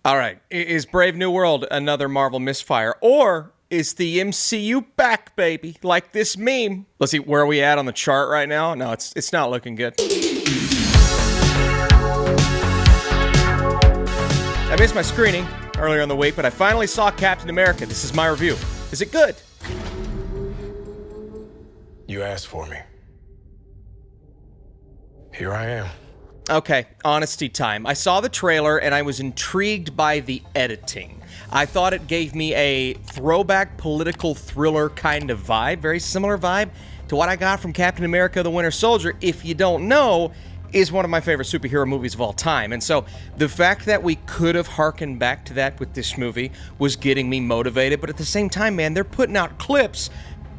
All right, is Brave New World another Marvel misfire? Or is the MCU back, baby? Like this meme. Let's see, where are we at on the chart right now? No, it's not looking good. I missed my screening earlier in the week, but I finally saw Captain America. This is my review. Is it good? You asked for me. Here I am. Okay, honesty time. I saw the trailer and I was intrigued by the editing. I thought it gave me a throwback political thriller kind of vibe, very similar vibe to what I got from Captain America: The Winter Soldier. If you don't know, is one of my favorite superhero movies of all time. And so the fact that we could have harkened back to that with this movie was getting me motivated. But at the same time, man, they're putting out clips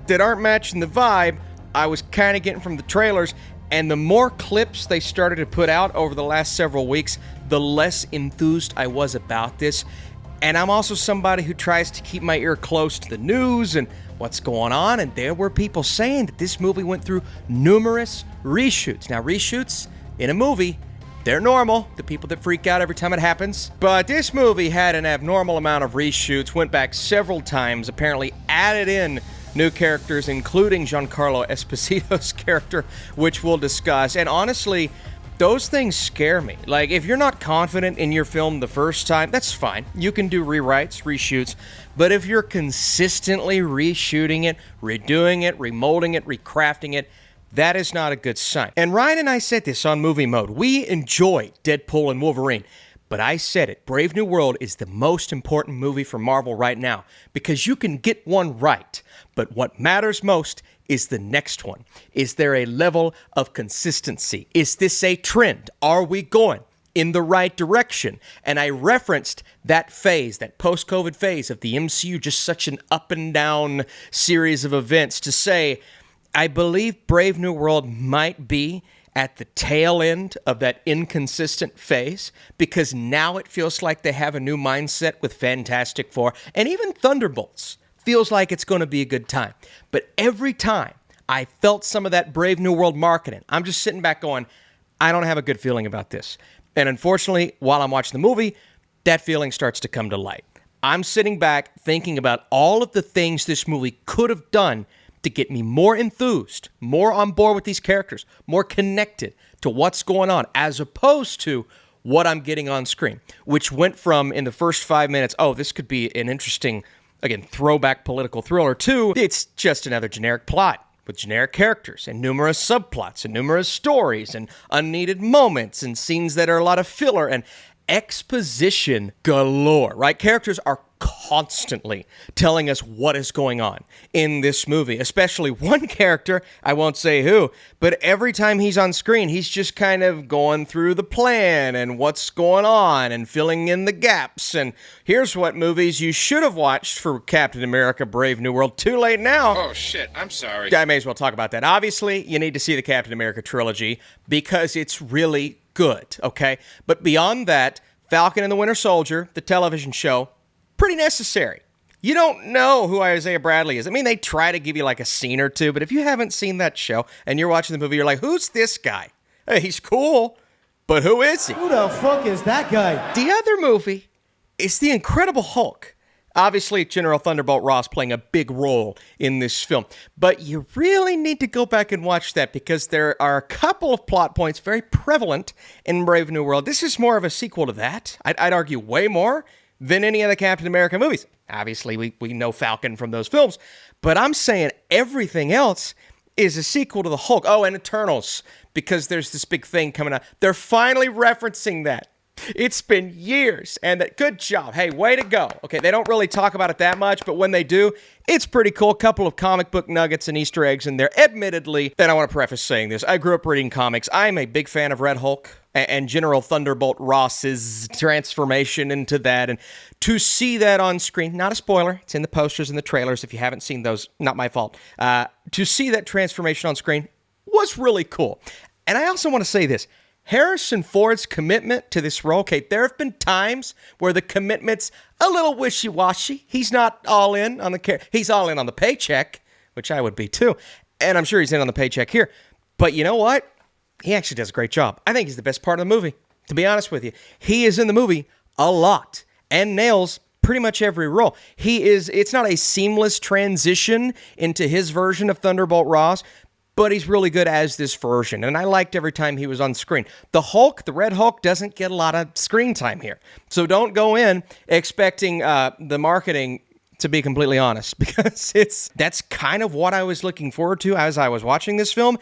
that aren't matching the vibe I was kind of getting from the trailers. And the more clips they started to put out over the last several weeks, the less enthused I was about this. And I'm also somebody who tries to keep my ear close to the news and what's going on. And there were people saying that this movie went through numerous reshoots. Now, reshoots in a movie, they're normal. The people that freak out every time it happens. But this movie had an abnormal amount of reshoots, went back several times, apparently added in new characters, including Giancarlo Esposito's character, which we'll discuss. And honestly, those things scare me. Like, if you're not confident in your film the first time, that's fine. You can do rewrites, reshoots. But if you're consistently reshooting it, redoing it, remolding it, recrafting it, that is not a good sign. And Ryan and I said this on Movie Mode. We enjoy Deadpool and Wolverine. But I said it, Brave New World is the most important movie for Marvel right now because you can get one right. But what matters most is the next one. Is there a level of consistency? Is this a trend? Are we going in the right direction? And I referenced that phase, that post-COVID phase of the MCU, just such an up and down series of events, to say, I believe Brave New World might be at the tail end of that inconsistent phase, because now it feels like they have a new mindset with Fantastic Four, and even Thunderbolts feels like it's going to be a good time. But every time I felt some of that Brave New World marketing, I'm just sitting back going, I don't have a good feeling about this. And unfortunately, while I'm watching the movie, that feeling starts to come to light. I'm sitting back thinking about all of the things this movie could have done to get me more enthused, more on board with these characters, more connected to what's going on, as opposed to what I'm getting on screen, which went from, in the first 5 minutes, oh, this could be an interesting, again, throwback political thriller, to it's just another generic plot with generic characters and numerous subplots and numerous stories and unneeded moments and scenes that are a lot of filler and exposition galore, right? Characters are constantly telling us what is going on in this movie, especially one character, I won't say who, but every time he's on screen, he's just kind of going through the plan and what's going on and filling in the gaps. And here's what movies you should have watched for Captain America: Brave New World. Too late now. Oh, shit. I'm sorry. I may as well talk about that. Obviously, you need to see the Captain America trilogy because it's really good, okay? But beyond that, Falcon and the Winter Soldier, the television show, pretty necessary. You don't know who Isaiah Bradley is. I mean, they try to give you like a scene or two, but if you haven't seen that show and you're watching the movie, you're like, who's this guy? Hey, he's cool, but who is he? Who the fuck is that guy? The other movie is The Incredible Hulk. Obviously, General Thunderbolt Ross playing a big role in this film. But you really need to go back and watch that because there are a couple of plot points very prevalent in Brave New World. This is more of a sequel to that. I'd argue way more than any of the Captain America movies. Obviously, we know Falcon from those films. But I'm saying everything else is a sequel to the Hulk. Oh, and Eternals, because there's this big thing coming out. They're finally referencing that. It's been years, and good job. Hey, way to go. Okay, they don't really talk about it that much, but when they do, it's pretty cool. A couple of comic book nuggets and Easter eggs in there. Admittedly, and I want to preface saying this, I grew up reading comics. I'm a big fan of Red Hulk and General Thunderbolt Ross's transformation into that, and to see that on screen, not a spoiler, it's in the posters and the trailers. If you haven't seen those, not my fault. To see that transformation on screen was really cool. And I also want to say this. Harrison Ford's commitment to this role, okay, there have been times where the commitment's a little wishy-washy. He's not all in on he's all in on the paycheck, which I would be too. And I'm sure he's in on the paycheck here. But you know what? He actually does a great job. I think he's the best part of the movie, to be honest with you. He is in the movie a lot. and nails pretty much every role. It's not a seamless transition into his version of Thunderbolt Ross, but he's really good as this version, and I liked every time he was on screen. The Hulk, the Red Hulk, doesn't get a lot of screen time here, so don't go in expecting the marketing to be completely honest, because that's kind of what I was looking forward to as I was watching this film,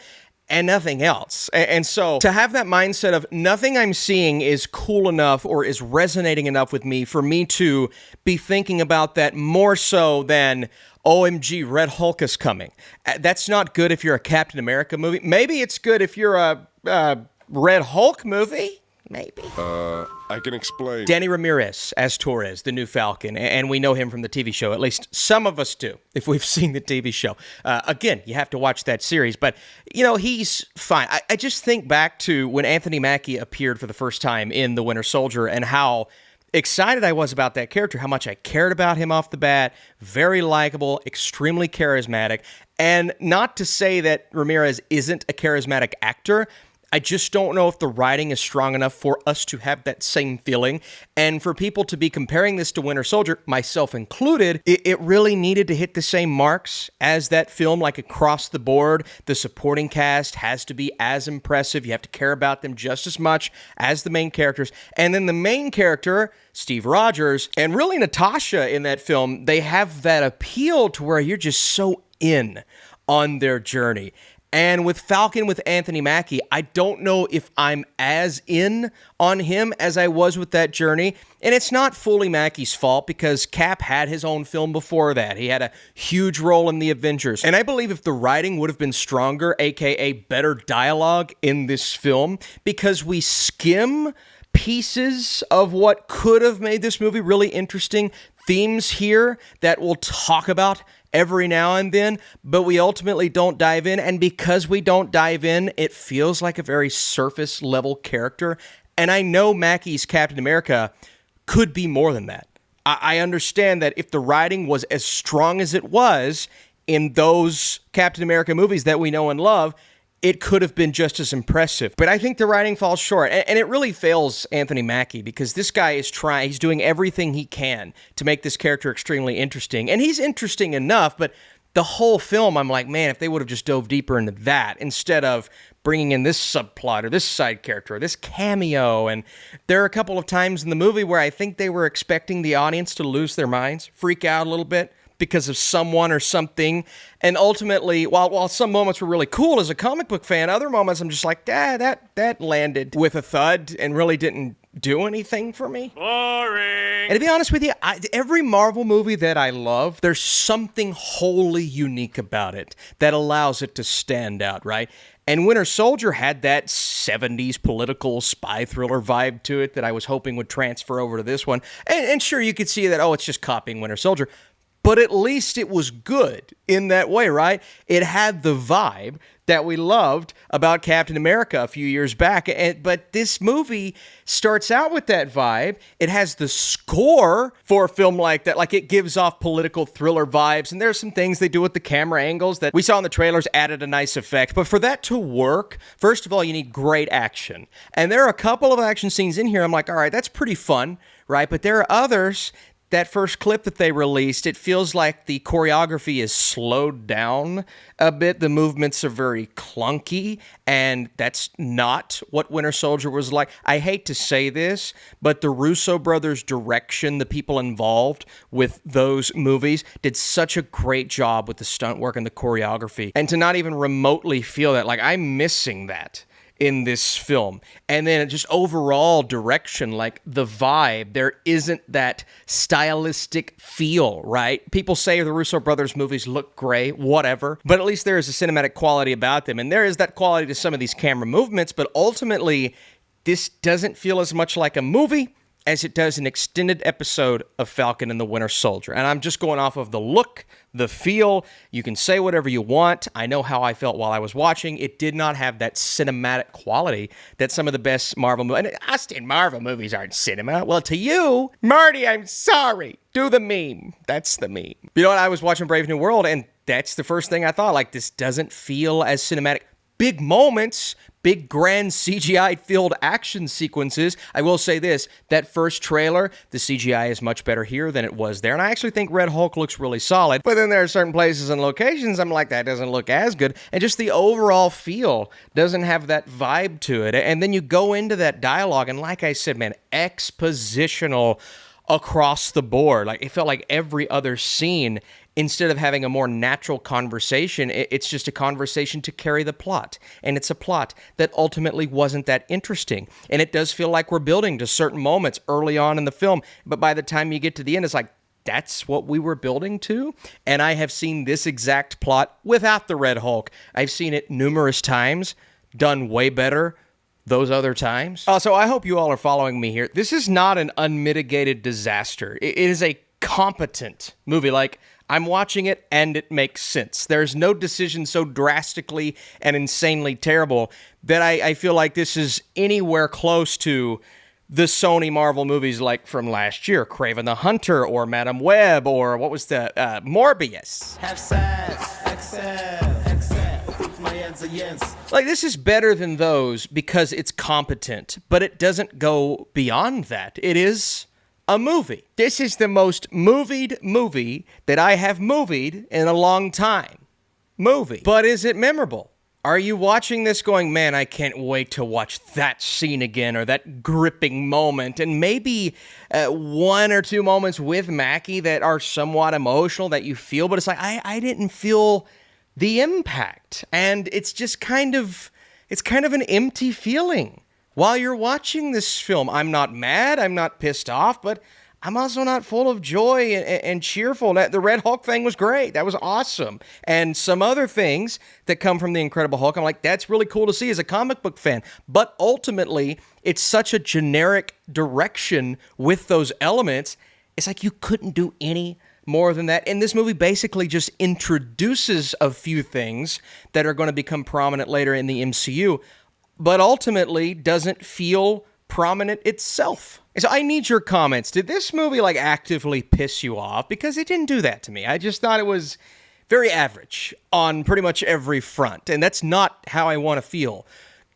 and nothing else. And so to have that mindset of nothing I'm seeing is cool enough or is resonating enough with me for me to be thinking about that more so than, OMG, Red Hulk is coming. That's not good if you're a Captain America movie. Maybe it's good if you're a Red Hulk movie. Maybe. I can explain. Danny Ramirez as Torres, the new Falcon, and we know him from the TV show. At least some of us do, if we've seen the TV show. Again, you have to watch that series, but, he's fine. I just think back to when Anthony Mackie appeared for the first time in The Winter Soldier and how excited I was about that character, how much I cared about him off the bat. Very likable, extremely charismatic, and not to say that Ramirez isn't a charismatic actor. I just don't know if the writing is strong enough for us to have that same feeling. And for people to be comparing this to Winter Soldier, myself included, it really needed to hit the same marks as that film, like across the board. The supporting cast has to be as impressive. You have to care about them just as much as the main characters. And then the main character, Steve Rogers, and really Natasha in that film, they have that appeal to where you're just so in on their journey. And with Falcon, with Anthony Mackie, I don't know if I'm as in on him as I was with that journey. And it's not fully Mackie's fault because Cap had his own film before that. He had a huge role in the Avengers. And I believe if the writing would have been stronger, aka better dialogue in this film, because we skim pieces of what could have made this movie really interesting, themes here that we'll talk about every now and then, but we ultimately don't dive in. And because we don't dive in, it feels like a very surface level character. And I know Mackie's Captain America could be more than that. I understand that if the writing was as strong as it was in those Captain America movies that we know and love, it could have been just as impressive. But I think the writing falls short. And it really fails Anthony Mackie because this guy is he's doing everything he can to make this character extremely interesting. And he's interesting enough, but the whole film, I'm like, man, if they would have just dove deeper into that instead of bringing in this subplot or this side character or this cameo. And there are a couple of times in the movie where I think they were expecting the audience to lose their minds, freak out a little bit, because of someone or something. And ultimately, while some moments were really cool as a comic book fan, other moments I'm just like, that landed with a thud and really didn't do anything for me. Boring. And to be honest with you, every Marvel movie that I love, there's something wholly unique about it that allows it to stand out, right? And Winter Soldier had that 70s political spy thriller vibe to it that I was hoping would transfer over to this one. And sure, you could see that, it's just copying Winter Soldier. But at least it was good in that way, right? It had the vibe that we loved about Captain America a few years back. But this movie starts out with that vibe. It has the score for a film like that. Like, it gives off political thriller vibes. And there's some things they do with the camera angles that we saw in the trailers added a nice effect. But for that to work, first of all, you need great action. And there are a couple of action scenes in here. I'm like, all right, that's pretty fun, right? But there are others. That first clip that they released, it feels like the choreography is slowed down a bit. The movements are very clunky, and that's not what Winter Soldier was like. I hate to say this, but the Russo brothers' direction, the people involved with those movies, did such a great job with the stunt work and the choreography. And to not even remotely feel that, like, I'm missing that in this film. And then just overall direction, like the vibe, there isn't that stylistic feel, right? People say the Russo brothers movies look gray, whatever, but at least there is a cinematic quality about them. And there is that quality to some of these camera movements, but ultimately, this doesn't feel as much like a movie as it does an extended episode of Falcon and the Winter Soldier. And I'm just going off of the look, the feel. You can say whatever you want. I know how I felt while I was watching. It did not have that cinematic quality that some of the best Marvel movies... And Austin, Marvel movies aren't cinema. Well, to you, Marty, I'm sorry. Do the meme. That's the meme. You know what? I was watching Brave New World, and that's the first thing I thought. Like, this doesn't feel as cinematic. big moments, big grand CGI-filled action sequences. I will say this, that first trailer, the CGI is much better here than it was there, and I actually think Red Hulk looks really solid, but then there are certain places and locations I'm like, that doesn't look as good, and just the overall feel doesn't have that vibe to it. And then you go into that dialogue, and like I said, man, expositional across the board. Like, it felt like every other scene, instead of having a more natural conversation, it's just a conversation to carry the plot. And it's a plot that ultimately wasn't that interesting. And it does feel like we're building to certain moments early on in the film, but by the time you get to the end, it's like, that's what we were building to? And I have seen this exact plot without the Red Hulk. I've seen it numerous times, done way better those other times. So I hope you all are following me here. This is not an unmitigated disaster. It is a competent movie. Like, I'm watching it and it makes sense. There's no decision so drastically and insanely terrible that I feel like this is anywhere close to the Sony Marvel movies like from last year, Kraven the Hunter or Madam Web or what was the Morbius. Have sex, excel, my ends against. Like, this is better than those because it's competent, but it doesn't go beyond that. It is a movie. This is the most movied movie that I have movied in a long time. Movie. But is it memorable? Are you watching this going, man, I can't wait to watch that scene again, or that gripping moment, and maybe one or two moments with Mackie that are somewhat emotional that you feel, but it's like, I didn't feel the impact. And it's just kind of an empty feeling. While you're watching this film, I'm not mad, I'm not pissed off, but I'm also not full of joy and cheerful. The Red Hulk thing was great. That was awesome. And some other things that come from The Incredible Hulk, I'm like, that's really cool to see as a comic book fan. But ultimately, it's such a generic direction with those elements. It's like you couldn't do any more than that. And this movie basically just introduces a few things that are going to become prominent later in the MCU, but ultimately doesn't feel prominent itself. So I need your comments. Did this movie like actively piss you off? Because it didn't do that to me. I just thought it was very average on pretty much every front. And that's not how I want to feel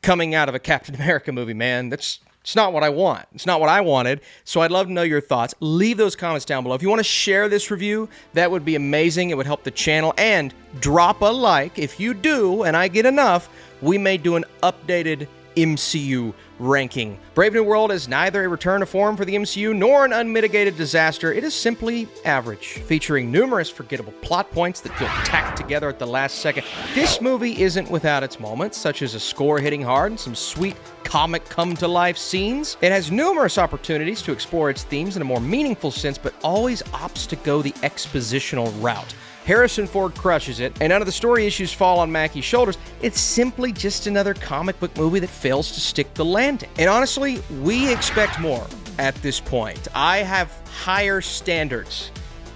coming out of a Captain America movie, man. It's not what I want. It's not what I wanted. So I'd love to know your thoughts. Leave those comments down below. If you want to share this review, that would be amazing. It would help the channel. And drop a like. If you do, and I get enough, we may do an updated MCU ranking. Brave New World is neither a return to form for the MCU nor an unmitigated disaster. It is simply average, featuring numerous forgettable plot points that feel tacked together at the last second. This movie isn't without its moments, such as a score hitting hard and some sweet comic come-to-life scenes. It has numerous opportunities to explore its themes in a more meaningful sense, but always opts to go the expositional route. Harrison Ford crushes it, and none of the story issues fall on Mackie's shoulders. It's simply just another comic book movie that fails to stick the landing. And honestly, we expect more at this point. I have higher standards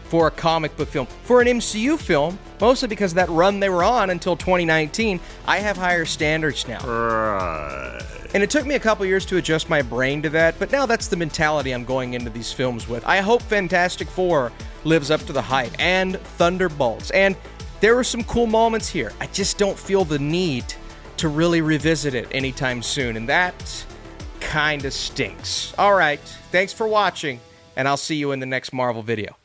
for a comic book film. For an MCU film, mostly because of that run they were on until 2019, I have higher standards now. Right. And it took me a couple years to adjust my brain to that, but now that's the mentality I'm going into these films with. I hope Fantastic Four lives up to the hype, and Thunderbolts, and there were some cool moments here. I just don't feel the need to really revisit it anytime soon, and that kind of stinks. All right, thanks for watching, and I'll see you in the next Marvel video.